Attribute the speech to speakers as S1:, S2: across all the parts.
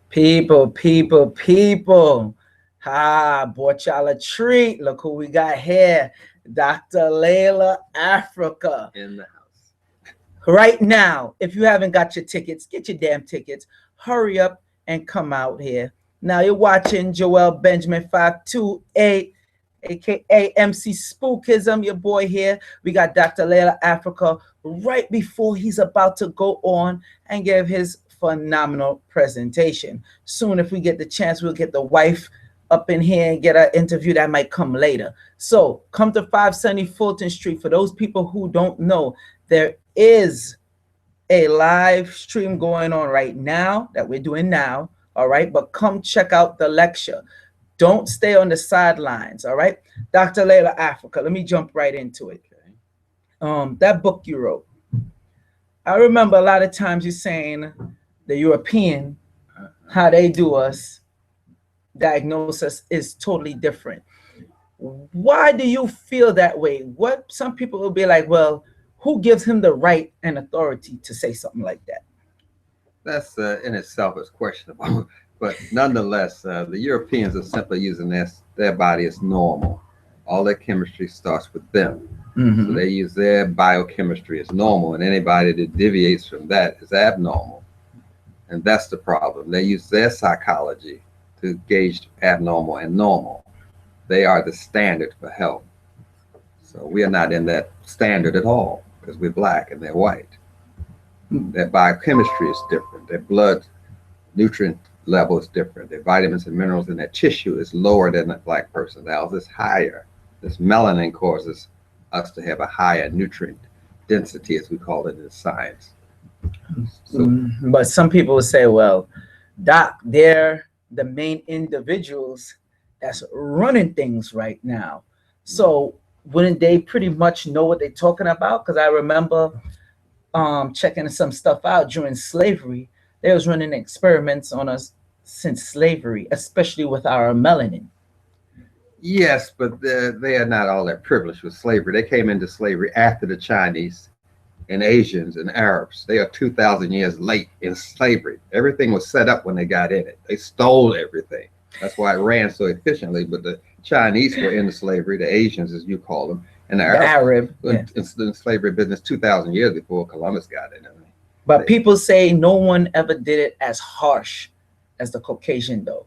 S1: People. Bought y'all a treat. Look who we got here. Dr. Llaila Afrika.
S2: In the house.
S1: Right now, if you haven't got your tickets, get your damn tickets. Hurry up and come out here. Now you're watching joelbenjamin528, aka MC Spookism, your boy here. We got Dr. Llaila Afrika right before he's about to go on and give his phenomenal presentation. Soon, if we get the chance, we'll get the wife up in here and get an interview. That might come later. So come to 570 Fulton Street. For those people who don't know, there is a live stream going on right now that we're doing now. All right, but come check out the lecture. Don't stay on the sidelines. All right, Dr. Llaila Afrika, let me jump right into it. That book you wrote, I remember a lot of times you saying the European, how they do us, diagnosis is totally different. Why do you feel that way? What some people will be like, well, who gives him the right and authority to say something like that?
S2: That's in itself is questionable, but nonetheless, the Europeans are simply using their body as normal. All their chemistry starts with them. So they use their biochemistry as normal, and anybody that deviates from that is abnormal. And that's the problem. They use their psychology to gauge abnormal and normal. They are the standard for health. So we are not in that standard at all because we're black and they're white. Their biochemistry is different. Their blood nutrient level is different. Their vitamins and minerals in their tissue is lower than a black person. Ours is higher. This melanin causes us to have a higher nutrient density, as we call it in science. So,
S1: but some people will say, well, doc, they're the main individuals that's running things right now. So wouldn't they pretty much know what they're talking about? Because I remember checking some stuff out during slavery. They was running experiments on us since slavery, especially with our melanin.
S2: Yes, but they are not all that privileged with slavery. They came into slavery after the Chinese and Asians and Arabs. They are 2,000 years late in slavery. Everything was set up when they got in it. They stole everything. That's why it ran so efficiently. But the Chinese were into slavery, the Asians, as you call them, and the Arabs in slavery business 2,000 years before Columbus got in it.
S1: But people say no one ever did it as harsh as the Caucasian, though.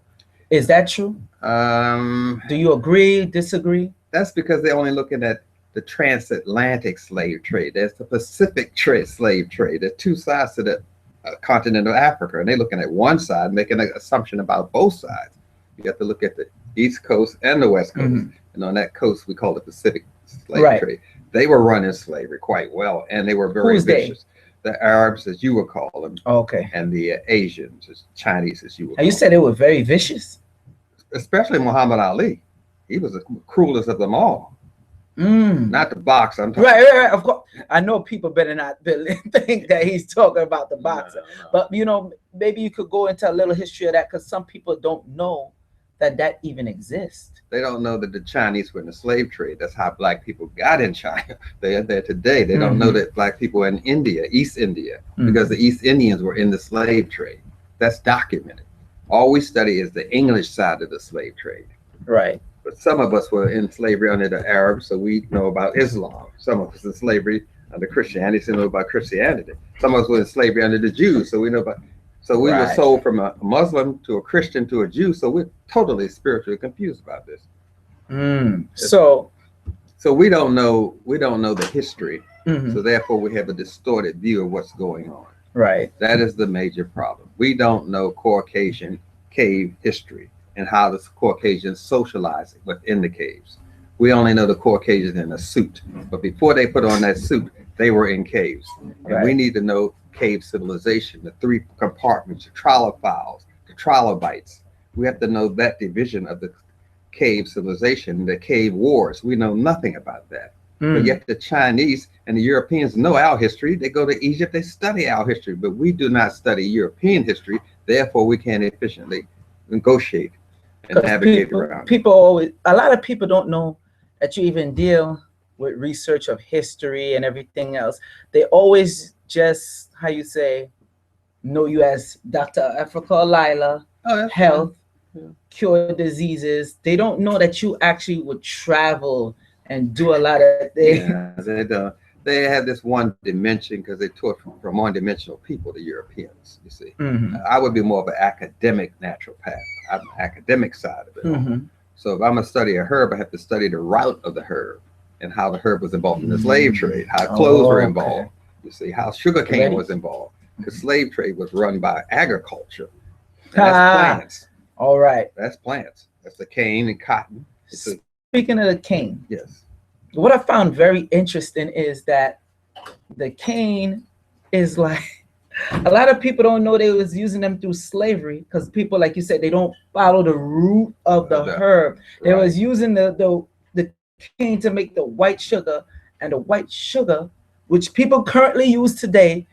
S1: Is that true? Do you agree, disagree?
S2: That's because they're only looking at the transatlantic slave trade. There's the Pacific slave trade. There's two sides to the continent of Africa, and they're looking at one side, making an assumption about both sides. You have to look at the East Coast and the West Coast. And on that coast, we call it Pacific slave trade. They were running slavery quite well, and they were very vicious. The Arabs, as you would call them, and the Asians, Chinese, as you would call them.
S1: You said they were very vicious?
S2: Especially Muhammad Ali. He was the cruelest of them all. Not the boxer. I'm talking
S1: right. Of course, I know people better not think that he's talking about the boxer. No. But you know, maybe you could go into a little history of that, because some people don't know that even exists.
S2: They don't know that the Chinese were in the slave trade. That's how black people got in China. They are there today. They don't know that black people were in India, East India, because the East Indians were in the slave trade. That's documented. All we study is the English side of the slave trade.
S1: Right.
S2: But some of us were in slavery under the Arabs, so we know about Islam. Some of us in slavery under Christianity, so we know about Christianity. Some of us were in slavery under the Jews, so we know about. So we were sold from a Muslim to a Christian to a Jew, so we're totally spiritually confused about this.
S1: So
S2: we don't know the history, so therefore we have a distorted view of what's going on.
S1: Right.
S2: That is the major problem. We don't know Caucasian cave history and how the Caucasians socialize within the caves. We only know the Caucasians in a suit, but before they put on that suit, they were in caves. And we need to know cave civilization, the three compartments, the trilophiles, the trilobites. We have to know that division of the cave civilization, the cave wars. We know nothing about that. But yet the Chinese and the Europeans know our history. They go to Egypt, they study our history, but we do not study European history. Therefore, we can't efficiently negotiate and navigate around.
S1: A lot of people don't know that you even deal with research of history and everything else. They always just, how you say, know you as Dr. Afrika or Llaila, health, cure diseases. They don't know that you actually would travel and do a lot of things.
S2: Yeah, they don't. They have this one dimension because they taught from one-dimensional people, the Europeans. You see, I would be more of an academic naturopath. I'm the academic side of it. So if I'm gonna study a herb, I have to study the route of the herb and how the herb was involved in the slave trade, how clothes were involved. You see, how sugarcane was involved. Because slave trade was run by agriculture. And that's plants.
S1: All right.
S2: That's plants. That's the cane and cotton.
S1: Speaking of the cane.
S2: Yes.
S1: What I found very interesting is that the cane is like, a lot of people don't know they was using them through slavery because people, like you said, they don't follow the root of the herb. They was using the cane to make the white sugar, and the white sugar, which people currently use today,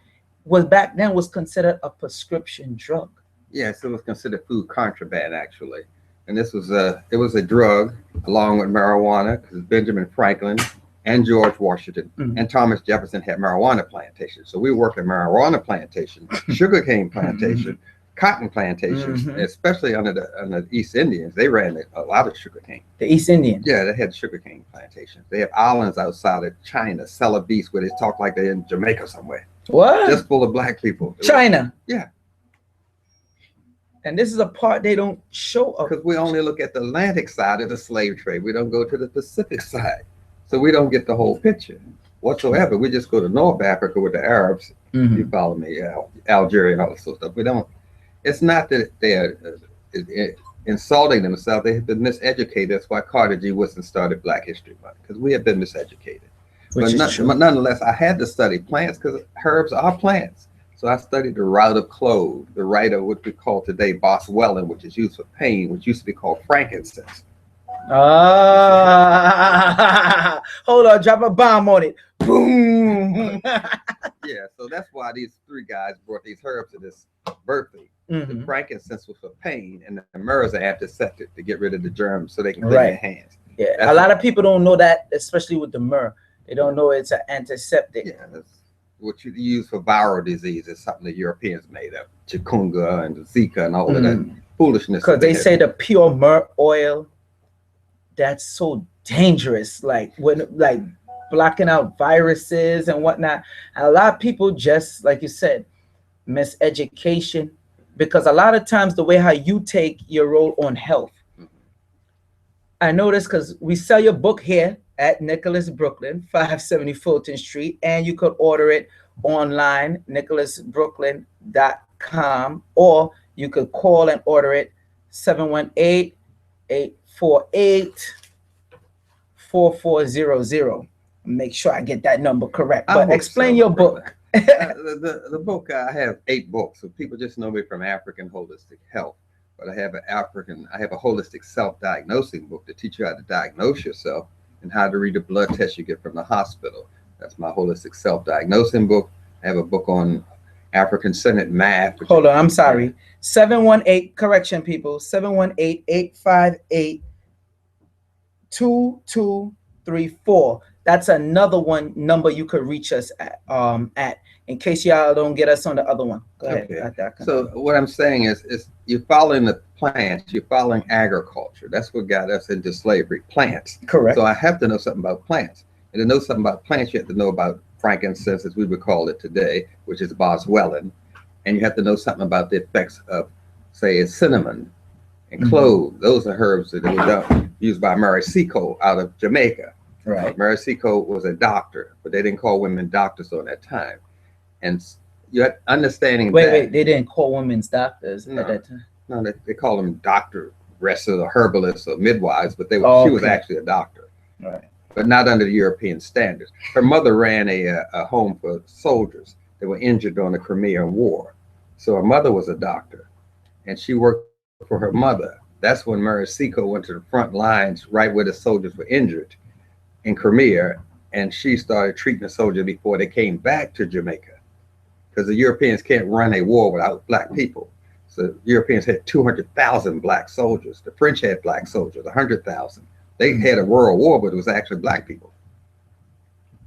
S1: was back then was considered a prescription drug.
S2: Yes, it was considered food contraband actually. And this was it was a drug along with marijuana because Benjamin Franklin and George Washington and Thomas Jefferson had marijuana plantations. So we worked in marijuana plantation, sugarcane plantation, cotton plantations, especially under the East Indians. They ran a lot of sugarcane.
S1: The East Indians?
S2: Yeah, they had sugarcane plantations. They have islands outside of China, Celebes, where they talk like they're in Jamaica somewhere.
S1: What?
S2: Just full of black people.
S1: China?
S2: Yeah.
S1: And this is a part they don't show up.
S2: Because we only look at the Atlantic side of the slave trade. We don't go to the Pacific side. So we don't get the whole picture whatsoever. We just go to North Africa with the Arabs. You follow me? Algeria and all this sort of stuff. We don't. It's not that they're insulting themselves. They have been miseducated. That's why Carter G. Woodson started Black History Month, because we have been miseducated. But nonetheless, I had to study plants because herbs are plants. So I studied the route of clove, the right of what we call today boswellia, which is used for pain, which used to be called frankincense.
S1: Hold on, drop a bomb on it. Boom.
S2: Yeah, so that's why these three guys brought these herbs to this birthday. The frankincense was for pain, and the myrrh is an antiseptic to get rid of the germs so they can clean their hands.
S1: Yeah, that's a lot of people don't know that, especially with the myrrh. They don't know it's an antiseptic.
S2: Yeah, that's what you use for viral disease is something the Europeans made up. Chikungunya and Zika and all of that foolishness.
S1: Because they say the pure myrrh oil, that's so dangerous. Like blocking out viruses and whatnot. And a lot of people just, like you said, miseducation. Because a lot of times the way how you take your role on health. I noticed because we sell your book here at Nicholas Brooklyn, 570 Fulton Street, and you could order it online, nicholasbrooklyn.com, or you could call and order it 718-848-4400. Make sure I get that number correct. But explain your book.
S2: The book, I have 8 books, so people just know me from African Holistic Health. But I have a holistic self-diagnosing book to teach you how to diagnose yourself and how to read the blood test you get from the hospital. That's my holistic self-diagnosing book. I have a book on African-centered math.
S1: Hold on, I'm sorry. 718, correction, people. 718-858-2234. That's another one number you could reach us at in case y'all don't get us on the other one. Go ahead.
S2: Okay. So what I'm saying is you're following the plants, you're following agriculture. That's what got us into slavery, plants.
S1: Correct.
S2: So I have to know something about plants. And to know something about plants, you have to know about frankincense, as we would call it today, which is boswellia. And you have to know something about the effects of, say, cinnamon and clove. Those are herbs that were used by Mary Seacole out of Jamaica.
S1: Right.
S2: Mary Seacole was a doctor, but they didn't call women doctors on that time. And you have understanding
S1: wait, they didn't call women doctors at that time?
S2: No, they call them doctor wrestlers or herbalists or midwives, but she was actually a doctor.
S1: Right.
S2: But not under the European standards. Her mother ran a home for soldiers that were injured during the Crimean War. So her mother was a doctor, and she worked for her mother. That's when Mary Seacole went to the front lines right where the soldiers were injured in Crimea, and she started treating the soldiers before they came back to Jamaica. Because the Europeans can't run a war without black people. So Europeans had 200,000 black soldiers. The French had black soldiers, 100,000. They had a world war, but it was actually black people.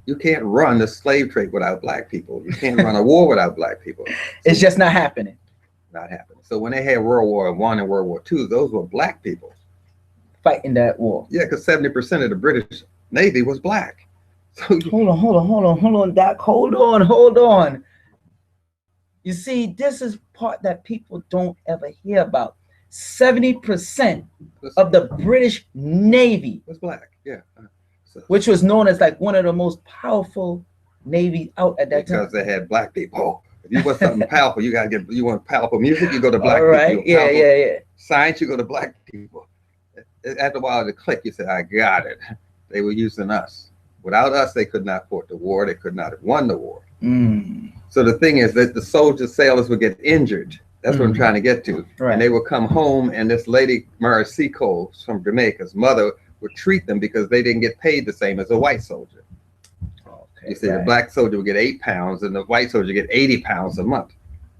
S2: You can't run the slave trade without black people. You can't run a war without black people. So
S1: it's just not happening.
S2: not happening. So when they had World War I and World War II, those were black people
S1: fighting that war.
S2: Yeah, because 70% of the British Navy was black. So
S1: hold on, Doc. Hold on. You see, this is part that people don't ever hear about. 70% of the British Navy
S2: was black, yeah.
S1: Which was known as like one of the most powerful navies out at that time.
S2: Because they had black people. If you want something powerful, you want powerful music, you go to black
S1: people. Right, yeah.
S2: Science, you go to black people. After a while, the click, you said, I got it. They were using us. Without us, they could not fought the war. They could not have won the war. So the thing is that the soldiers, sailors would get injured. That's what I'm trying to get to. Right. And they would come home, and this lady, Mary Seacole from Jamaica's mother, would treat them because they didn't get paid the same as a white soldier. Okay, you see, the black soldier would get 8 pounds, and the white soldier would get 80 pounds a month.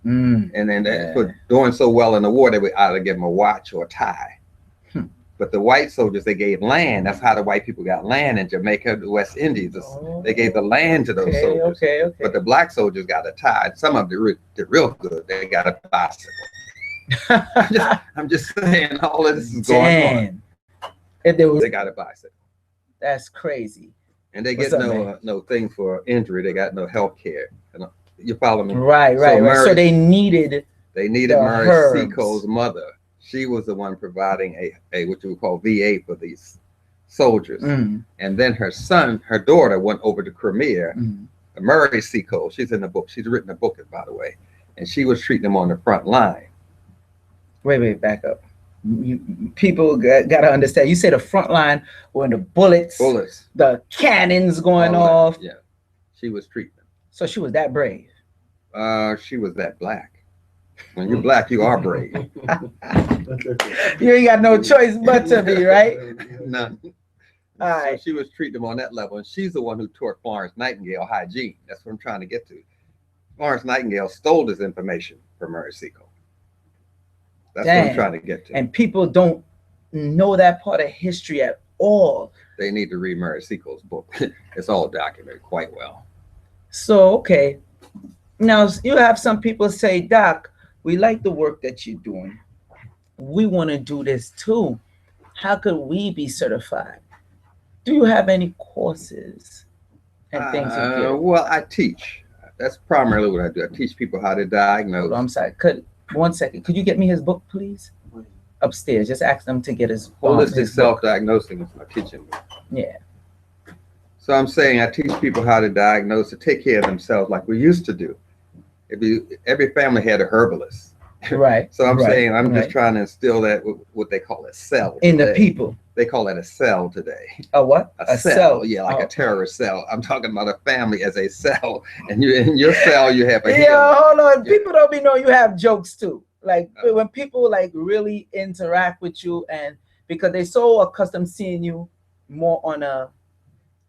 S2: And then for doing so well in the war, they would either give them a watch or a tie. But the white soldiers, they gave land. That's how the white people got land in Jamaica, the West Indies. They gave the land to those soldiers. Okay. But the black soldiers got a tie. Some of them did real good. They got a bicycle. I'm just saying, all of this is going on.
S1: If
S2: they got a bicycle.
S1: That's crazy.
S2: And they get no thing for injury. They got no health care. You follow me?
S1: Right. So they needed
S2: Mary Seacole's mother. She was the one providing a what you would call VA for these soldiers. And then her daughter went over to Crimea. Mary Seacole, she's in the book. She's written a book, by the way. And she was treating them on the front line.
S1: Wait, back up. People got to understand. You say the front line when the bullets, the cannons going off.
S2: Yeah, she was treating them.
S1: So she was that brave.
S2: She was that black. When you're black, you are brave.
S1: You ain't got no choice but to be, right?
S2: None. All right. So she was treating them on that level, and she's the one who taught Florence Nightingale hygiene. That's what I'm trying to get to. Florence Nightingale stole this information from Mary Seacole. That's what I'm trying to get to.
S1: And people don't know that part of history at all.
S2: They need to read Mary Seacole's book. It's all documented quite well.
S1: So, okay. Now, you have some people say, Doc, we like the work that you're doing. We want to do this too. How could we be certified? Do you have any courses and things?
S2: Well, I teach. That's primarily what I do. I teach people how to diagnose.
S1: I'm sorry. 1 second. Could you get me his book, please? Upstairs. Just ask them to get his
S2: Holistic Self-Diagnosing is my teaching.
S1: Yeah.
S2: So I'm saying I teach people how to diagnose, to take care of themselves like we used to do. Every family had a herbalist.
S1: Right.
S2: So I'm saying I'm just trying to instill that what they call a cell
S1: in the people.
S2: They call it a cell today.
S1: A what?
S2: A cell. Yeah, like a terrorist cell. I'm talking about a family as a cell. And in your cell, you have a
S1: hold on. People don't be knowing you have jokes too. Like when people like really interact with you, and because they're so accustomed seeing you more on a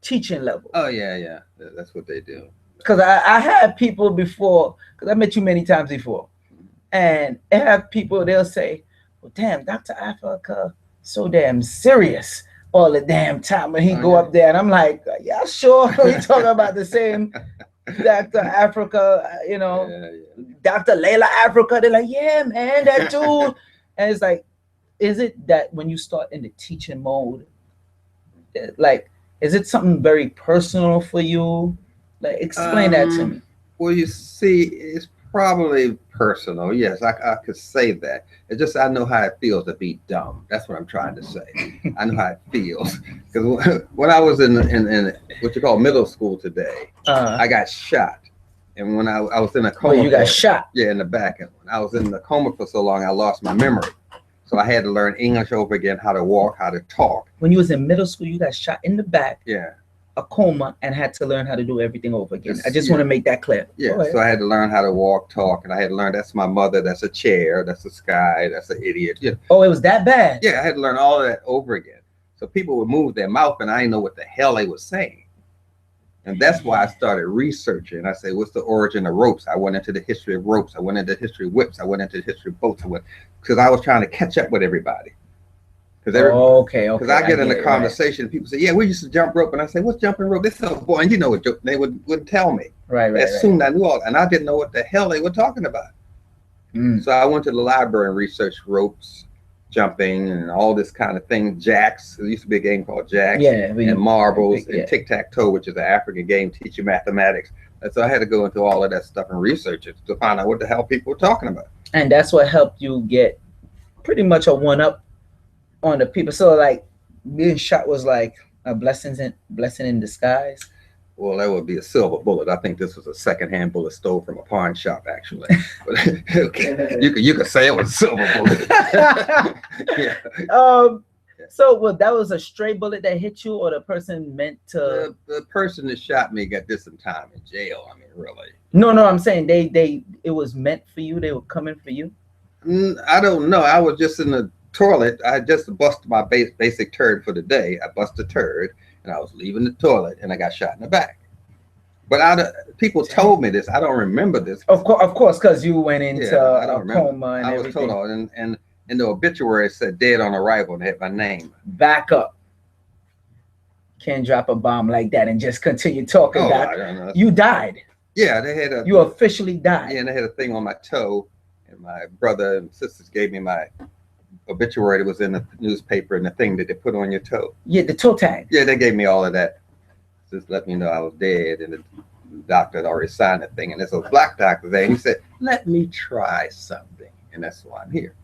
S1: teaching level.
S2: Oh, yeah. That's what they do.
S1: Because I had people before, because I met you many times before. And I have people, they'll say, well, damn, Dr. Afrika, so damn serious all the damn time when he go up there. And I'm like, yeah, sure. We talking about the same Dr. Afrika, Dr. Llaila Afrika. They're like, yeah, man, that dude. And it's like, is it that when you start in the teaching mode, like, is it something very personal for you? Like, explain that to me.
S2: Well, you see, it's probably personal. Yes, I could say that. It's just I know how it feels to be dumb. That's what I'm trying to say. I know how it feels. Because when I was in what you call middle school today, I got shot. And when I was in a coma.
S1: You got shot?
S2: Yeah, in the back. And when I was in the coma for so long, I lost my memory. So I had to learn English over again, how to walk, how to talk.
S1: When you was in middle school, you got shot in the back.
S2: Yeah.
S1: A coma, and had to learn how to do everything over again. I just want to make that clear.
S2: Yeah, so I had to learn how to walk, talk, and I had to learn that's my mother, that's a chair, that's a sky, that's an idiot. Yeah.
S1: Oh, it was that bad?
S2: Yeah, I had to learn all of that over again. So people would move their mouth, and I didn't know what the hell they were saying. And that's why I started researching. I say, what's the origin of ropes? I went into the history of ropes. I went into the history of whips. I went into the history of boats. Because I was trying to catch up with everybody. Because I get in a conversation, people say, yeah, we used to jump rope. And I say, what's jumping rope? This so boring. You know what they wouldn't tell me.
S1: Right.
S2: As soon as I knew all that. And I didn't know what the hell they were talking about. So I went to the library and researched ropes, jumping, and all this kind of thing. Jacks. There used to be a game called Jacks. And marbles and tic-tac-toe, which is an African game, teach you mathematics. And so I had to go into all of that stuff and research it to find out what the hell people were talking about.
S1: And that's what helped you get pretty much a one-up on the people. So like being shot was like a blessing in disguise.
S2: Well, that would be a silver bullet. I think this was a secondhand bullet stole from a pawn shop, actually. But okay, you could say it was a silver bullet. Yeah.
S1: So, well, that was a stray bullet that hit you, or the person meant to?
S2: The person that shot me got this some time in jail. I mean, really.
S1: No, I'm saying it was meant for you. They were coming for you.
S2: I don't know. I was just in the toilet. I just busted my basic turd for the day. I busted a turd, and I was leaving the toilet, and I got shot in the back. But people told me this. I don't remember this.
S1: Of course, because you went into a coma and everything.
S2: I was told, and the obituary said dead on arrival and had my name.
S1: Back up. Can't drop a bomb like that and just continue talking.
S2: Oh, I don't know.
S1: You died.
S2: Yeah, they had
S1: you officially died.
S2: Yeah, and they had a thing on my toe, and my brother and sisters gave me my obituary that was in the newspaper and the thing that they put on your toe.
S1: Yeah, the toe tag.
S2: Yeah, they gave me all of that. Just let me know I was dead, and the doctor had already signed the thing, and there's a black doctor there, and he said, "Let me try something," and that's why I'm here.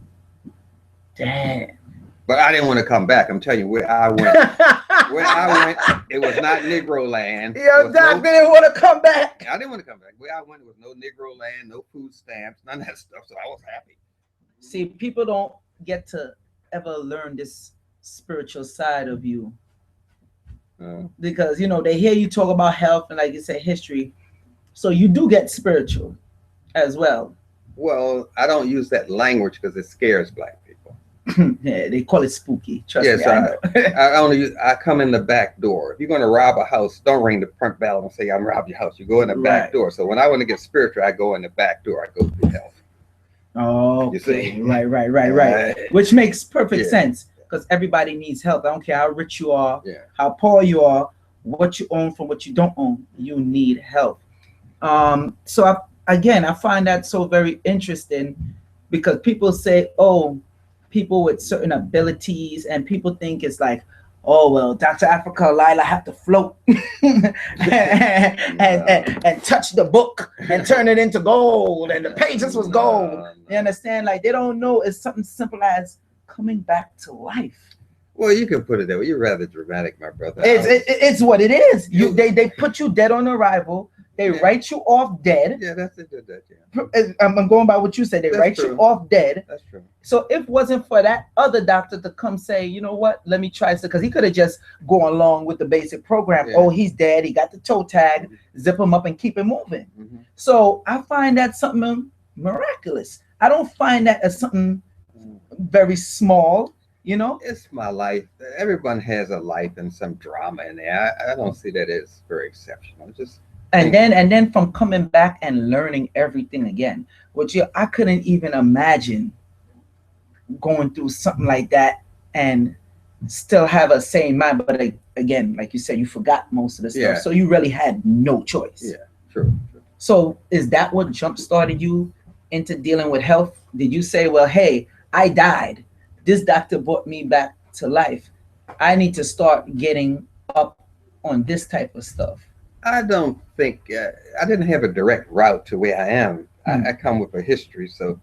S1: Damn.
S2: But I didn't want to come back. I'm telling you where I went. It was not Negro land.
S1: Your doctor didn't want to come back.
S2: I didn't want to come back. Where I went, it was no Negro land, no food stamps, none of that stuff. So I was happy.
S1: See, people don't get to ever learn this spiritual side of you. Because, they hear you talk about health and, like you said, history. So you do get spiritual as well.
S2: Well, I don't use that language because it scares black people.
S1: Yeah, they call it spooky. Trust me,
S2: so I come in the back door. If you're going to rob a house, don't ring the front bell and say I'm robbing your house. You go in the back door. So when I want to get spiritual, I go in the back door. I go through health.
S1: Oh, okay. Right. Which makes perfect sense. Because everybody needs help. I don't care how rich you are, how poor you are, what you own from what you don't own. You need help. So I find that so very interesting because people say, oh, people with certain abilities, and people think it's like, oh, well, Dr. Afrika, llailah have to float and touch the book and turn it into gold, and the pages was gold. You understand? Like, they don't know it's something simple as coming back to life.
S2: Well, you can put it that way. You're rather dramatic, my brother.
S1: It's what it is. They put you dead on arrival. They write you off dead.
S2: Yeah, that's it. Yeah.
S1: I'm going by what you said. They write you off dead.
S2: That's true.
S1: So if it wasn't for that other doctor to come say, you know what, let me try this, because he could have just gone along with the basic program. Yeah. Oh, he's dead. He got the toe tag. Zip him up and keep it moving. Mm-hmm. So I find that something miraculous. I don't find that as something very small.
S2: It's my life. Everyone has a life and some drama in there. I don't see that as very exceptional. And
S1: then from coming back and learning everything again, which I couldn't even imagine going through something like that and still have a sane mind. But again, like you said, you forgot most of the stuff, so you really had no choice.
S2: Yeah, true.
S1: So is that what jump started you into dealing with health? Did you say, well, hey, I died. This doctor brought me back to life. I need to start getting up on this type of stuff?
S2: I don't think I didn't have a direct route to where I am. I come with a history, so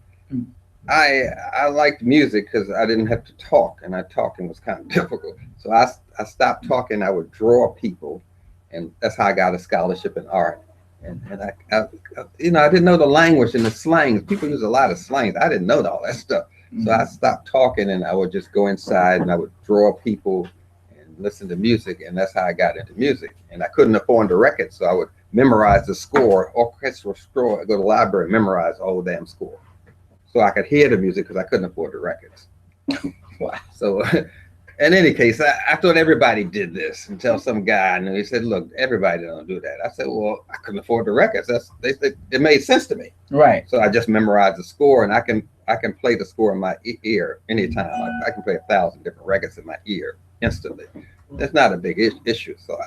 S2: I liked music because I didn't have to talk, and talking was kind of difficult. So I stopped talking. I would draw people, and that's how I got a scholarship in art. And I didn't know the language and the slangs. People use a lot of slangs. I didn't know all that stuff. So I stopped talking, and I would just go inside and I would draw people and listen to music, and that's how I got into music. And I couldn't afford the record, so I would memorize the score, orchestral score. I go to the library and memorize all the damn score, so I could hear the music because I couldn't afford the records. Wow. So in any case, I thought everybody did this until some guy I knew, he said, look, everybody don't do that. I said, well, I couldn't afford the records. They said it made sense to me.
S1: Right. So
S2: I just memorized the score, and I can play the score in my ear anytime. I can play 1,000 different records in my ear instantly. That's not a big issue. So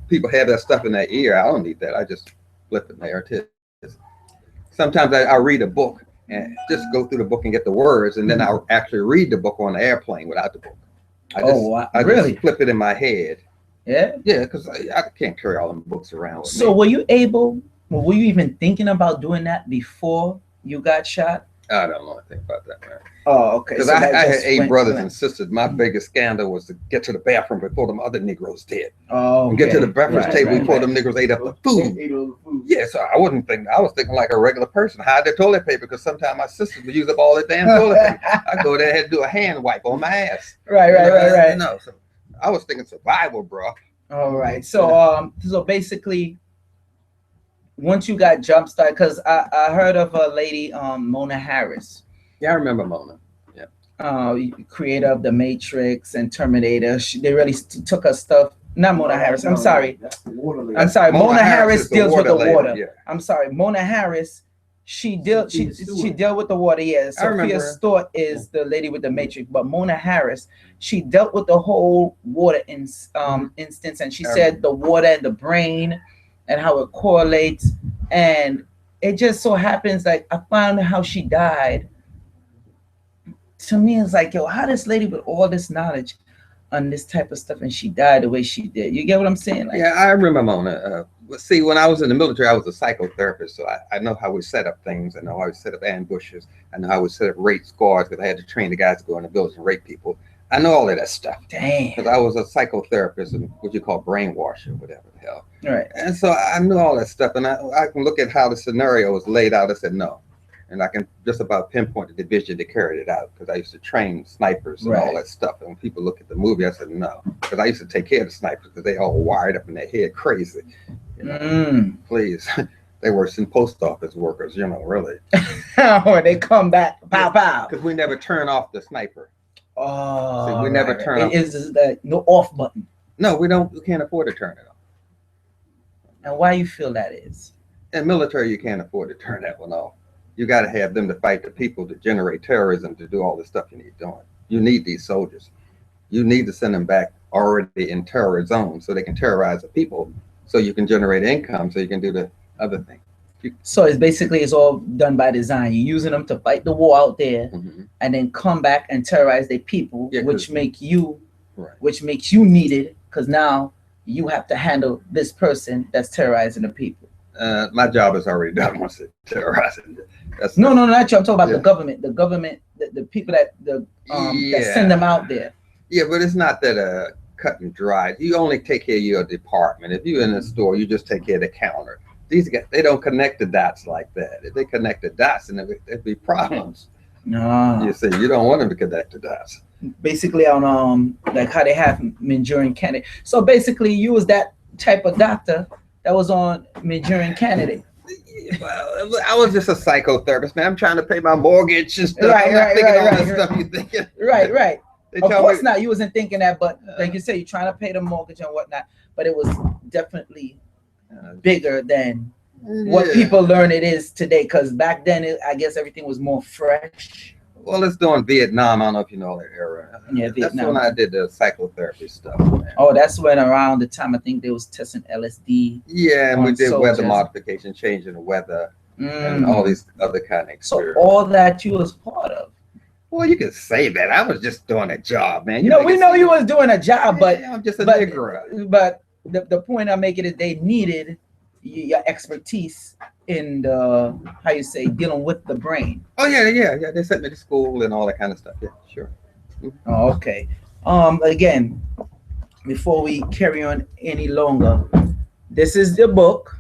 S2: people have that stuff in their ear. I don't need that. I just flip it there. Sometimes I read a book and just go through the book and get the words, and then I'll actually read the book on the airplane without the book. I just flip it in my head.
S1: Yeah,
S2: because I can't carry all them books around with me.
S1: So were you even thinking about doing that before you got shot?
S2: I don't know anything about that, man.
S1: Oh, okay.
S2: Because I had 8 brothers and sisters. My biggest scandal was to get to the bathroom before them other Negroes did.
S1: Oh, okay.
S2: And get to the breakfast table before them Negroes ate up the food. Yeah, so I wasn't thinking. I was thinking like a regular person. Hide their toilet paper, because sometimes my sisters would use up all the damn toilet paper. I go there and had to do a hand wipe on my ass.
S1: Right.
S2: No, so I was thinking survival, bro.
S1: All right. So basically, once you got jump started, because I heard of a lady, Mona Harris.
S2: Yeah, I remember Mona. Yeah.
S1: Creator of the Matrix and Terminator. They really took her stuff. Not Mona Harris. I'm sorry. I'm sorry. Mona Harris deals with the water. Yeah. I'm sorry. Mona Harris. She dealt with the water. Yeah. Sophia Stewart is the lady with the Matrix, but Mona Harris, she dealt with the whole water instance, and she said the water and the brain and how it correlates. And it just so happens, like, I found out how she died. To me, it's like, yo, how this lady with all this knowledge on this type of stuff, and she died the way she did. You get what I'm saying? Like,
S2: yeah, I remember Mona. See, when I was in the military, I was a psychotherapist, so I know how we set up things. I know how we set up ambushes. I know how we set up rape squads, because I had to train the guys to go in the village and rape people. I know all of that stuff.
S1: Damn.
S2: Because I was a psychotherapist and what you call brainwash or whatever the hell.
S1: Right.
S2: And so I knew all that stuff, and I can look at how the scenario was laid out. I said no. And I can just about pinpoint the division that carried it out, because I used to train snipers and all that stuff. And when people look at the movie, I said no, because I used to take care of the snipers, because they all wired up in their head crazy. You know, please, they worse than post office workers. You know, really.
S1: Or they come back, pow pow.
S2: Because we never turn off the sniper.
S1: Oh,
S2: see, we never turn off.
S1: Is that no off button?
S2: No, we don't. We can't afford to turn it off.
S1: And why you feel that is?
S2: In military, you can't afford to turn that one off. You got to have them to fight the people, to generate terrorism, to do all the stuff you need doing. You need these soldiers. You need to send them back already in terror zones so they can terrorize the people, so you can generate income, so you can do the other thing.
S1: So it's all done by design. You're using them to fight the war out there, and then come back and terrorize the people, which makes you needed, because now you have to handle this person that's terrorizing the people.
S2: My job is already done once it terrorizing.
S1: No, not you. I'm talking about the government. The government, the people that that send them out there.
S2: Yeah, but it's not that cut and dry. You only take care of your department. If you're in a store, you just take care of the counter. These guys, they don't connect the dots like that. If they connect the dots, then there'd be problems.
S1: No.
S2: You see, you don't want them to connect the dots.
S1: Basically, on like how they have Manchurian Candidate. So basically, you was that type of doctor that was on Manchurian Candidate.
S2: Well, I was just a psychotherapist, man. I'm trying to pay my mortgage and stuff.
S1: Right.
S2: You thinking.
S1: Right. Of course not. You wasn't thinking that, but like you said, you're trying to pay the mortgage and whatnot. But it was definitely bigger than what people learn it is today. Because back then, I guess everything was more fresh.
S2: Well, it's during Vietnam. I don't know if you know that era.
S1: Yeah,
S2: Vietnam. That's when I did the psychotherapy stuff. Man.
S1: Oh, that's when around the time I think they was testing LSD.
S2: Yeah, and we did weather modification, changing the weather, and all these other kind of
S1: experiments. So all that you was part of.
S2: Well, you could say that. I was just doing a job, man.
S1: We know you was doing a job, but
S2: I'm just a nigger.
S1: But the point I'm making is they needed your expertise in the dealing with the brain.
S2: Oh yeah. They sent me to school and all that kind of stuff. Yeah, sure.
S1: Oh, okay. Again, before we carry on any longer, this is the book,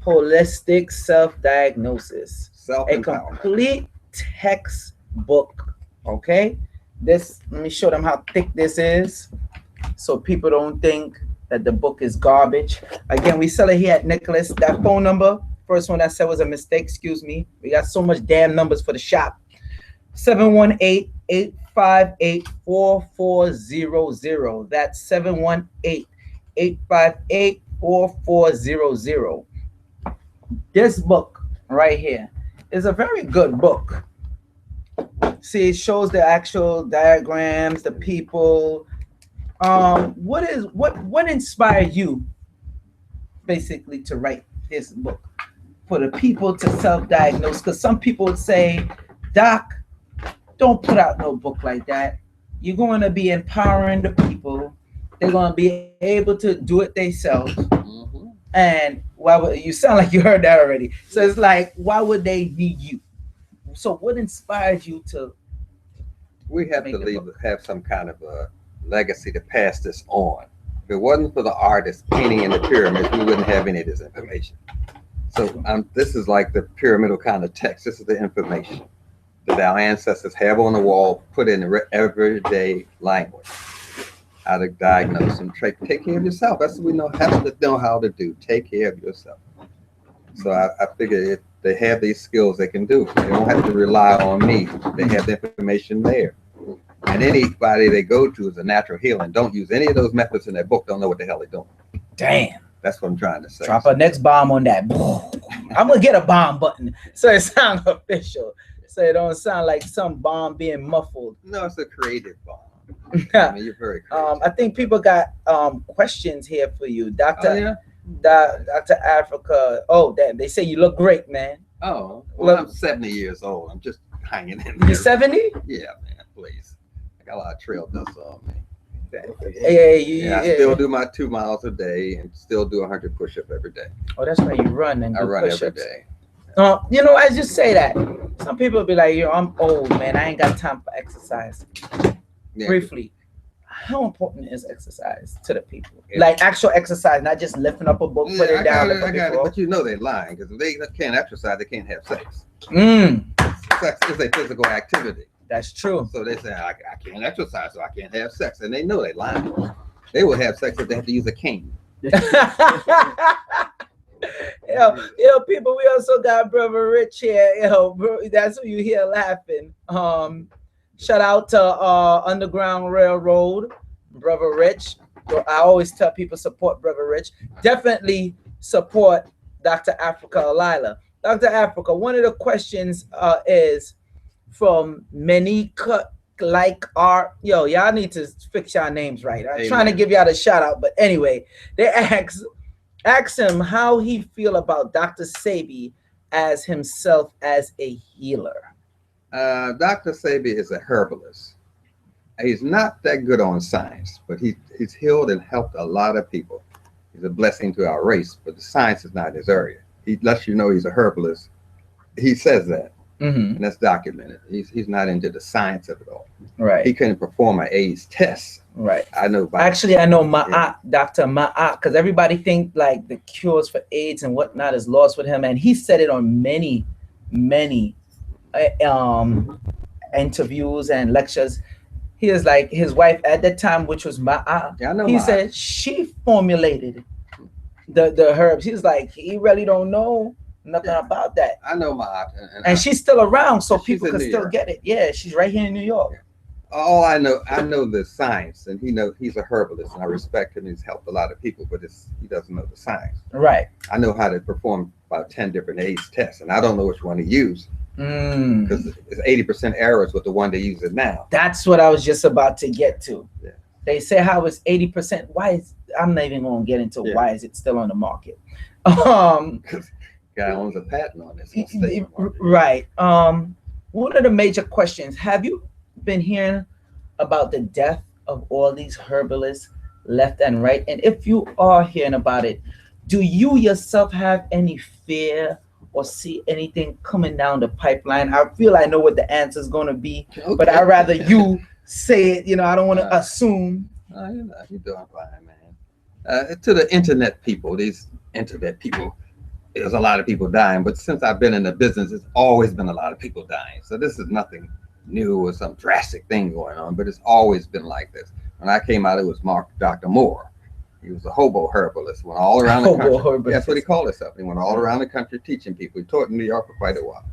S1: Holistic Self-Diagnosis, a complete textbook. Okay, let me show them how thick this is, so people don't think that the book is garbage. Again, we sell it here at Nicholas. That phone number, first one I said was a mistake, excuse me. We got so much damn numbers for the shop. 718-858-4400. That's 718-858-4400. This book right here is a very good book. See, it shows the actual diagrams, the people. What inspired you basically to write this book? for the people to self-diagnose? Because some people would say, Doc, don't put out no book like that. You're going to be empowering the people. They're going to be able to do it themselves. And why would you sound like you heard that already? So it's like, why would they need you? So what inspired you to?
S2: We have to have some kind of a legacy to pass this on. If it wasn't for the artists painting in the pyramids, we wouldn't have any of this information. So this is like the pyramidal kind of text. This is the information that our ancestors have on the wall, put in everyday language. How to diagnose and take care of yourself. That's what we have to know how to do. Take care of yourself. So I figure if they have these skills, they can do. They don't have to rely on me. They have the information there. And anybody they go to is a natural healing. Don't use any of those methods in their book. Don't know what the hell they're doing.
S1: Damn.
S2: That's what I'm trying to say.
S1: Drop a next bomb on that. I'm going to get a bomb button so it sounds official. So it don't sound like some bomb being muffled.
S2: No, it's a creative bomb. I mean, you're very creative.
S1: I think people got questions here for you. Dr. Afrika. Oh, damn. They say you look great, man.
S2: Oh, well, I'm 70 years old. I'm just hanging in there.
S1: You're 70?
S2: Yeah, man, please. I got a lot of trail dust on me.
S1: I
S2: still do my 2 miles a day and still do 100 push-ups every day.
S1: Oh, that's why you run and do
S2: I run
S1: push-ups.
S2: every day.
S1: I just say that. Some people be like, I'm old, man. I ain't got time for exercise. Yeah. Briefly, how important is exercise to the people? Like actual exercise, not just lifting up a book, put it down.
S2: I got it. But they're lying, because if they can't exercise, they can't have sex. Sex is a physical activity.
S1: That's true.
S2: So they say, I can't exercise, so I can't have sex. And they know they're lying. They will have sex if they have to use a cane.
S1: People, we also got Brother Rich here. Bro, that's who you hear laughing. Shout out to Underground Railroad, Brother Rich. I always tell people support Brother Rich. Definitely support Dr. Afrika Llaila. Dr. Afrika, one of the questions is from Menika like art. Y'all need to fix y'all names right. I'm trying to give y'all a shout out, but anyway, they ask him how he feel about Dr. Sebi as himself as a healer.
S2: Dr. Sebi is a herbalist. He's not that good on science, but he's healed and helped a lot of people. He's a blessing to our race, but the science is not his area. He lets you know he's a herbalist. He says that, and that's documented. He's not into the science of it all.
S1: Right.
S2: He couldn't perform an AIDS test.
S1: Right.
S2: I know.
S1: Actually, I know Dr. Ma'at, because everybody think like the cures for AIDS and whatnot is lost with him, and he said it on many interviews and lectures. He is like his wife at that time, which was Ma'at.
S2: Yeah, I know.
S1: He said she formulated the herbs. He's like, he really don't know nothing about that.
S2: I know Ma'at,
S1: and she's still around, so people can still get it. Yeah, she's right here in New York.
S2: Oh, I know the science, and he's a herbalist, and I respect him. He's helped a lot of people, but he doesn't know the science.
S1: Right.
S2: I know how to perform about 10 different AIDS tests, and I don't know which one to use. Because it's 80% errors with the one they use it now.
S1: That's what I was just about to get to.
S2: Yeah.
S1: They say how it's 80%. I'm not even going to get into why is it still on the market.
S2: Guy owns a patent on this.
S1: Right. One of the major questions, have you been hearing about the death of all these herbalists left and right? And if you are hearing about it, do you yourself have any fear or see anything coming down the pipeline? I feel I know what the answer is going to be, but I'd rather you say it. I don't want to assume.
S2: You're doing fine, man. To the internet people, there's a lot of people dying, but since I've been in the business, it's always been a lot of people dying. So this is nothing new or some drastic thing going on, but it's always been like this. When I came out, it was Dr. Moore. He was a hobo herbalist, went all around the country. That's what he called himself. He went all around the country teaching people. He taught in New York for quite a while.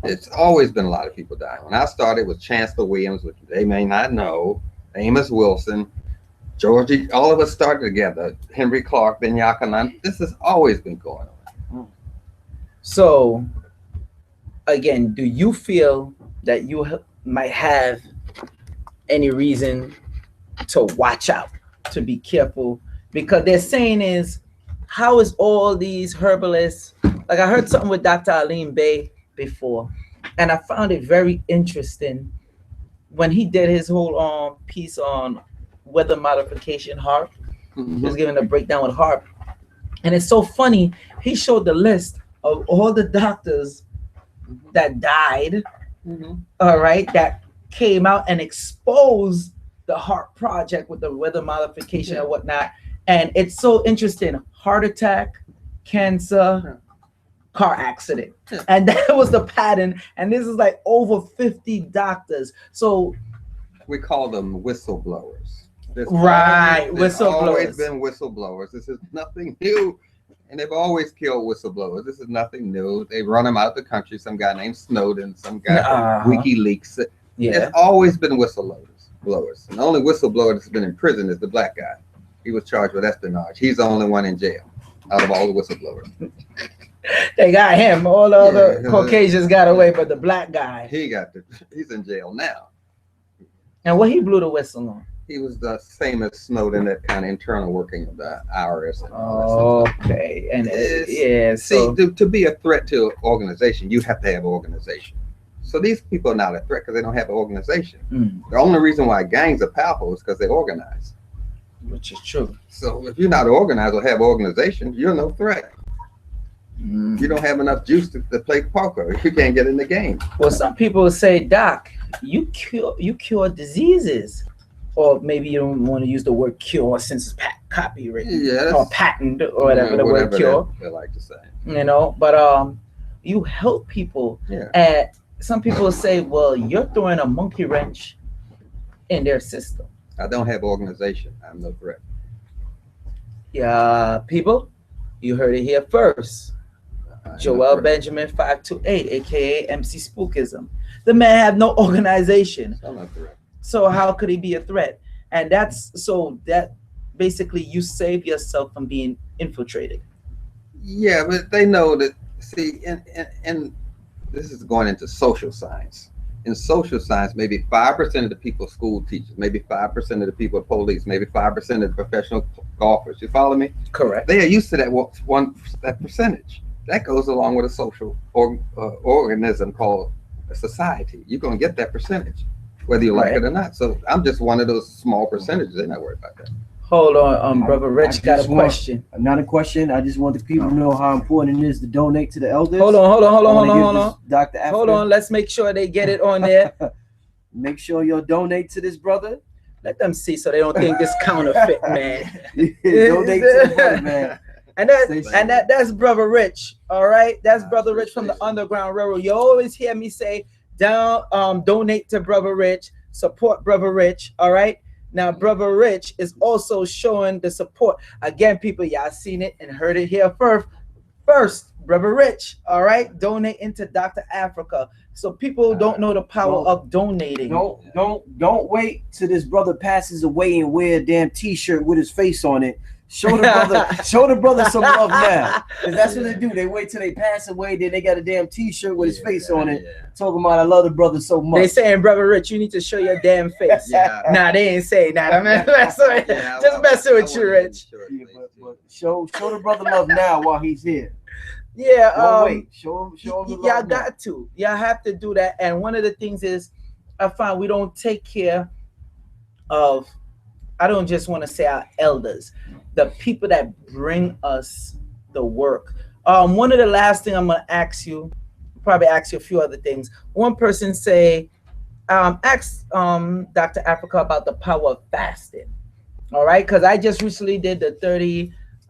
S2: It's always been a lot of people dying. When I started with Chancellor Williams, which they may not know, Amos Wilson, Georgie, all of us started together. Henry Clark, Ben Yakanan. This has always been going on.
S1: So, again, do you feel that you might have any reason to watch out, to be careful? Because they're saying is, how is all these herbalists Like I heard something with Dr. Alim Bey before, and I found it very interesting when he did his whole piece on weather modification HARP. He was giving a breakdown with HARP, and it's so funny. He showed the list of all the doctors that died. All right, that came out and exposed the HARP project with the weather modification and whatnot. And it's so interesting. Heart attack, cancer, car accident. And that was the pattern. And this is like over 50 doctors. So
S2: we call them whistleblowers.
S1: Whistleblowers.
S2: Always been whistleblowers. This is nothing new. And they've always killed whistleblowers. This is nothing new. They run them out of the country. Some guy named Snowden, some guy from WikiLeaks. There's always been whistleblowers. And the only whistleblower that's been in prison is the black guy. He was charged with espionage. He's the only one in jail out of all the whistleblowers.
S1: They got him. All the other Caucasians got away, but the black guy.
S2: He's in jail now.
S1: And what he blew the whistle on?
S2: He was the same as Snowden, that kind of internal working of the IRS and all that stuff.
S1: Okay. And
S2: see, to be a threat to an organization, you have to have an organization. So these people are not a threat because they don't have an organization. The only reason why gangs are powerful is because they organize.
S1: Which is true.
S2: So if you're not organized or have organization, you're no threat. You don't have enough juice to play poker. You can't get in the game.
S1: Well, some people say, Doc, you cure diseases. Or maybe you don't want to use the word cure since it's copyright or patent or whatever the word cure.
S2: They like to say.
S1: You know, but you help people. And some people say, well, you're throwing a monkey wrench in their system.
S2: I don't have organization. I'm no threat.
S1: Yeah, people, you heard it here first. joelbenjamin528, aka MC Spookism. The man have no organization.
S2: I'm no threat.
S1: So how could he be a threat? And that basically you save yourself from being infiltrated.
S2: Yeah, but they know that. See, and this is going into social science. In social science, maybe 5% of the people are school teachers, maybe 5% of the people are police, maybe 5% of the professional golfers. You follow me?
S1: Correct.
S2: They are used to that percentage. That goes along with a social organism called a society. You're going to get that percentage, whether you like it or not. So I'm just one of those small percentages. They're not worried about that.
S1: Hold on, Brother Rich got a question.
S3: Not a question. I just want the people to know how important it is to donate to the elders.
S1: Hold on.
S3: Dr. Afrika.
S1: Hold on. Let's make sure they get it on there.
S3: Make sure you'll donate to this brother.
S1: Let them see so they don't think this counterfeit, man.
S3: Donate to the brother, man.
S1: And that's Brother Rich. All right, that's Brother Rich from the Underground Railroad. You always hear me say, donate to Brother Rich, support Brother Rich. All right. Now, Brother Rich is also showing the support. Again, people, y'all seen it and heard it here first. Brother Rich, all right, donate into Dr. Afrika. So people don't know the power of donating.
S3: Don't wait till this brother passes away and wear a damn t-shirt with his face on it. Show the brother some love now. Because that's what they do. They wait till they pass away, then they got a damn t-shirt with his face on it. Talking about I love the brother so much.
S1: They saying, Brother Rich, you need to show your damn face. Nah, they ain't saying that. I'm just messing with you, Rich.
S3: But show the brother love now while he's here.
S1: Yeah,
S3: wait. Show him the love.
S1: Y'all got to. Y'all have to do that. And one of the things is, I find we don't take care of, I don't just want to say our elders, the people that bring us the work. One of the last thing I'm going to ask you, probably ask you a few other things. One person say, ask Dr. Afrika about the power of fasting. All right, because I just recently did the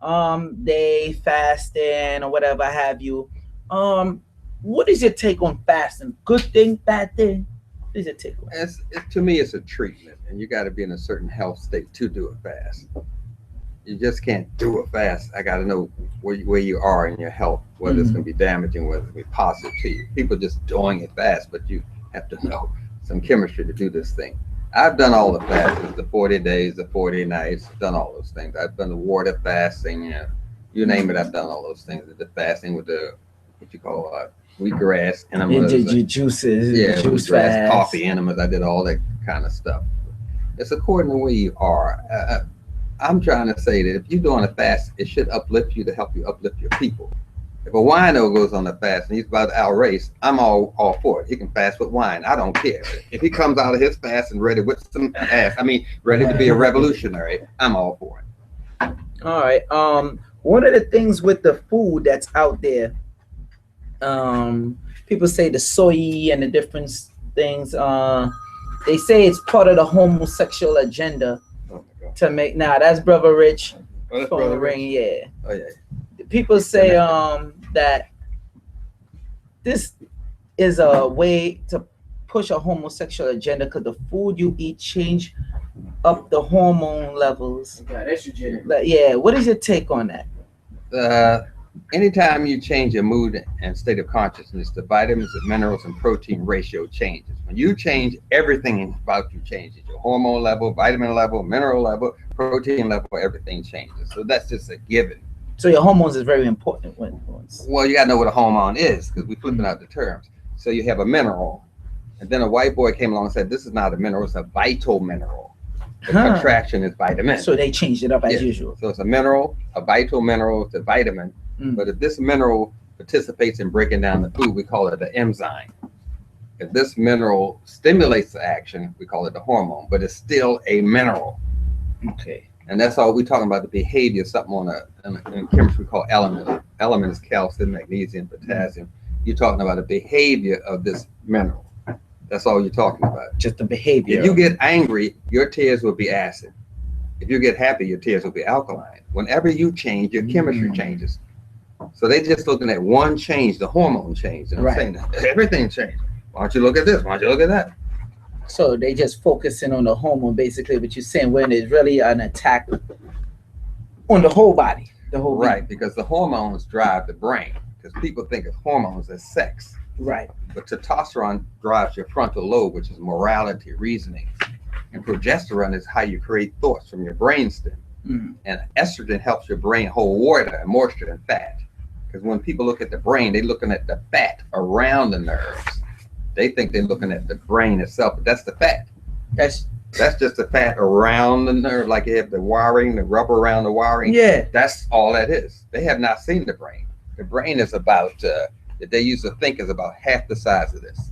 S1: 30-day fasting or whatever have you. What is your take on fasting? Good thing, bad thing? What is your take on it?
S2: To me, it's a treatment, and you got to be in a certain health state to do a fast. You just can't do a fast. I got to know where you are in your health, whether it's going to be damaging, whether it's going to be positive to you. People just doing it fast, but you have to know some chemistry to do this thing. I've done all the fasts, the 40 days, the 40 nights, done all those things. I've done the water fasting, you name it, I've done all those things. The fasting with the, what you call wheatgrass enemas.
S1: Juices, juice
S2: fast. Coffee enemas. I did all that kind of stuff. It's according to where you are. I'm trying to say that if you're doing a fast, it should uplift you to help you uplift your people. If a wino goes on a fast and he's about to outrace, I'm all for it. He can fast with wine. I don't care. If he comes out of his fast and ready with some ass, ready to be a revolutionary, I'm all for it.
S1: All right. One of the things with the food that's out there, people say the soy and the different things, they say it's part of the homosexual agenda to make. Now that's Brother Rich.
S2: Oh, that's Brother Rich.
S1: Yeah.
S2: Oh yeah.
S1: People say that this is a way to push a homosexual agenda because the food you eat change up the hormone levels.
S3: Yeah, estrogen.
S1: Yeah, what is your take on that?
S2: Anytime you change your mood and state of consciousness, the vitamins, the minerals, and protein ratio changes. When you change, everything about you changes. Your hormone level, vitamin level, mineral level, protein level, everything changes. So that's just a given.
S1: So your hormones is very important.
S2: Well, you got to know what a hormone is because we're flipping out the terms. So you have a mineral, and then a white boy came along and said, this is not a mineral, it's a vital mineral. The contraction is vitamin.
S1: So they changed it up as usual.
S2: So it's a mineral, a vital mineral, it's a vitamin. But if this mineral participates in breaking down the food, we call it an enzyme. If this mineral stimulates the action, we call it the hormone, but it's still a mineral.
S1: Okay.
S2: And that's all we're talking about, the behavior, something in chemistry we call element. Element is calcium, magnesium, potassium. You're talking about the behavior of this mineral. That's all you're talking about.
S1: Just the behavior.
S2: If you get angry, your tears will be acid. If you get happy, your tears will be alkaline. Whenever you change, your chemistry changes. So they're just looking at one change, the hormone change. And I'm saying that everything changed. Why don't you look at this? Why don't you look at that?
S1: So they just focusing on the hormone, basically, but you're saying when it's really an attack on the whole body. The whole
S2: right, because the hormones drive the brain. Because people think of hormones as sex.
S1: Right.
S2: But testosterone drives your frontal lobe, which is morality, reasoning. And progesterone is how you create thoughts from your brainstem. And estrogen helps your brain hold water and moisture and fat. Because when people look at the brain, they're looking at the fat around the nerves. They think they're looking at the brain itself, but that's the fat. That's just the fat around the nerve, like you have the wiring, the rubber around the wiring.
S1: Yeah.
S2: That's all that is. They have not seen the brain. The brain is about, that they used to think is about half the size of this.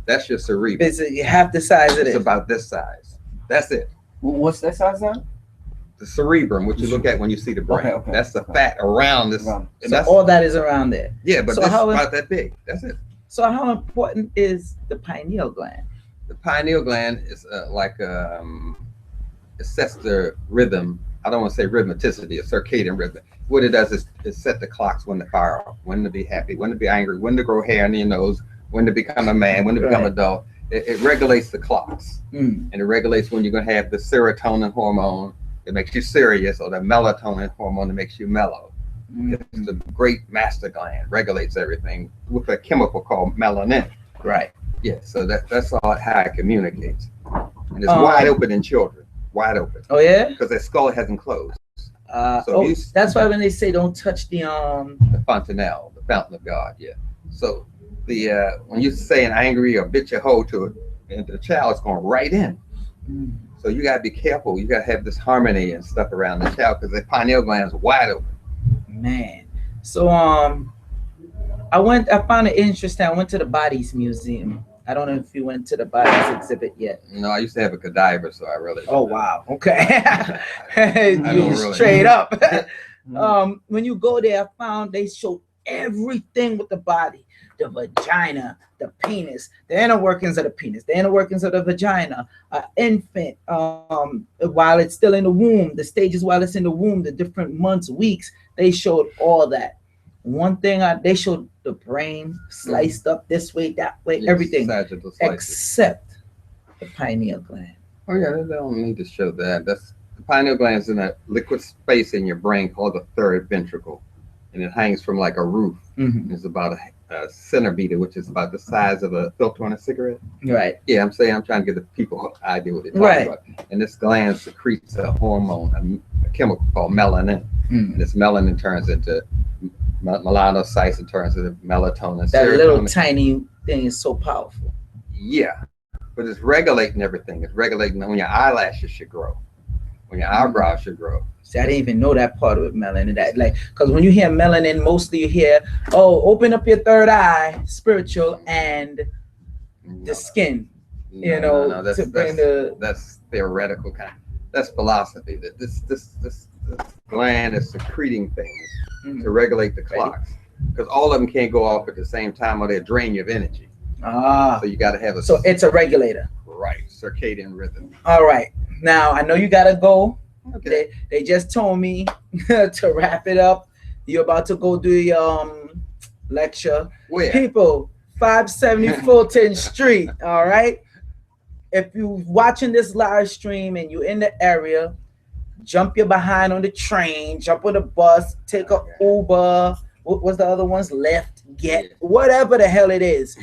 S2: That's your cerebrum.
S1: Basically, half the size of it.
S2: It's about this size. That's it.
S3: What's that size now?
S2: The cerebrum, which you look at when you see the brain.
S3: Okay.
S2: That's the fat around this.
S1: So all that is around there.
S2: Yeah, but this is about that big. That's it.
S1: So how important is the pineal gland?
S2: The pineal gland is it sets the rhythm. I don't want to say rhythmicity, a circadian rhythm. What it does is set the clocks when to fire off, when to be happy, when to be angry, when to grow hair in your nose, when to become a man, when to become adult. It regulates the clocks. And it regulates when you're going to have the serotonin hormone that makes you serious, or the melatonin hormone that makes you mellow. It's the great master gland, regulates everything with a chemical called melanin.
S1: Right.
S2: Yeah, so that's all how it communicates. And it's wide open in children, wide open.
S1: Oh yeah?
S2: Because their skull hasn't closed.
S1: That's why when they say don't touch the
S2: fontanelle, the fountain of God, yeah. So the when you say an angry or bit your hoe to it, and the child's going right in. So you gotta be careful. You gotta have this harmony and stuff around the child because the pineal gland is wide open.
S1: Man. So I found it interesting. I went to the Bodies Museum. I don't know if you went to the Bodies exhibit yet.
S2: No, I used to have a cadaver, so I really
S1: don't know. Wow. Okay. You straight up. When you go there, I found they showed everything with the body. The vagina, the penis, the inner workings of the penis, the inner workings of the vagina, infant, while it's still in the womb, the stages while it's in the womb, the different months, weeks, they showed all that. One thing they showed the brain sliced up this way, that way, everything, except the pineal gland.
S2: Oh yeah, they don't need to show that. The pineal gland is in a liquid space in your brain called the third ventricle, and it hangs from like a roof. It's about a centimeter, which is about the size of a filter on a cigarette.
S1: Right.
S2: Yeah, I'm trying to give the people an idea what they're talking about. And this gland secretes a hormone, a chemical called melanin. And this melanin turns into melanocytes and turns into melatonin.
S1: That little tiny thing is so powerful.
S2: Yeah, but it's regulating everything. It's regulating when your eyelashes should grow. when your eyebrows should grow.
S1: See, I didn't even know that part of it, melanin. That like, because when you hear melanin, mostly you hear, oh, open up your third eye, spiritual, and the skin. You know,
S2: no, that's theoretical kind. That's philosophy. That this gland is secreting things to regulate the clocks, because all of them can't go off at the same time or they'll drain you of energy. So you got to have a.
S1: So it's a regulator.
S2: Right, circadian rhythm.
S1: All right. Now I know you gotta go.
S2: Okay.
S1: They just told me to wrap it up. You're about to go do your lecture.
S2: Where?
S1: People, 570 Fulton Street. All right. If you're watching this live stream and you're in the area, jump your behind on the train, jump on the bus, take a Uber. What was the other ones? Lyft, Get, whatever the hell it is,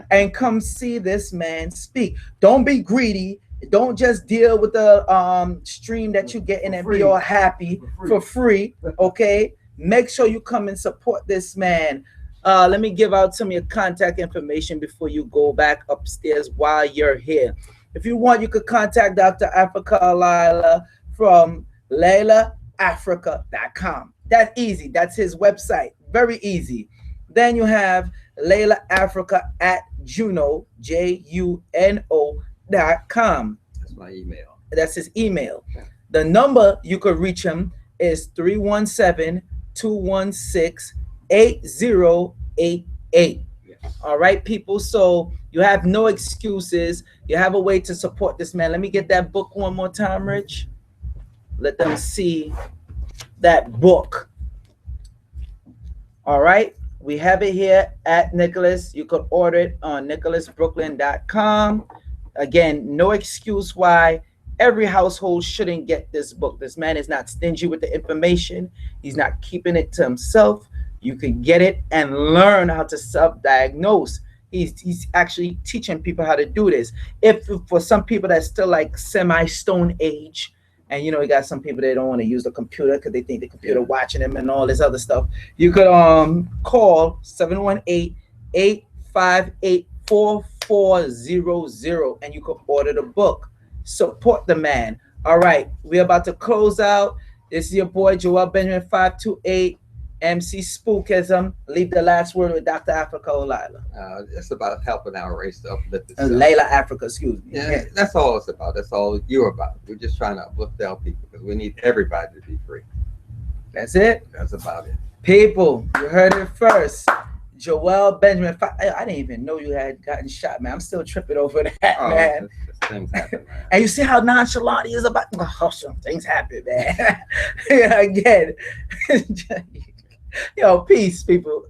S1: and come see this man speak. Don't be greedy. Don't just deal with the stream that you get in and be all happy for free. Okay, make sure you come and support this man. Let me give out some of your contact information before you go back upstairs while you're here. If you want, you could contact Dr. Afrika Llaila from llailaafrika.com. That's easy. That's his website. Very easy. Then you have Llaila Afrika at Juno, JUNO.com.
S2: That's my email.
S1: That's his email. The number you could reach him is 317-216-8088. All right, people. So you have no excuses. You have a way to support this man. Let me get that book one more time, Rich. Let them see that book. All right. We have it here at Nicholas. You could order it on nicholasbrooklyn.com. Again, no excuse why every household shouldn't get this book. This man is not stingy with the information. He's not keeping it to himself. You can get it and learn how to self-diagnose. He's actually teaching people how to do this. If for some people that's still like semi-stone age, and you know, you got some people that don't want to use the computer because they think the computer watching them and all this other stuff, you could call 718-858-4400 and you could order the book. Support the man. All right, we're about to close out. This is your boy joelbenjamin528. MC Spookism. Leave the last word with Dr. Afrika Llaila.
S2: It's about helping our race to uplift itself.
S1: Llaila Afrika, excuse me.
S2: Yeah, that's all it's about. That's all you're about. We're just trying to uplift our people because we need everybody to be free.
S1: That's it.
S2: That's about it.
S1: People, you heard it first. Joel Benjamin. I didn't even know you had gotten shot, man. I'm still tripping over that, man.
S2: Things happen, man.
S1: And you see how nonchalant he is about. Oh, some things happen, man. Again. Yo, peace, people.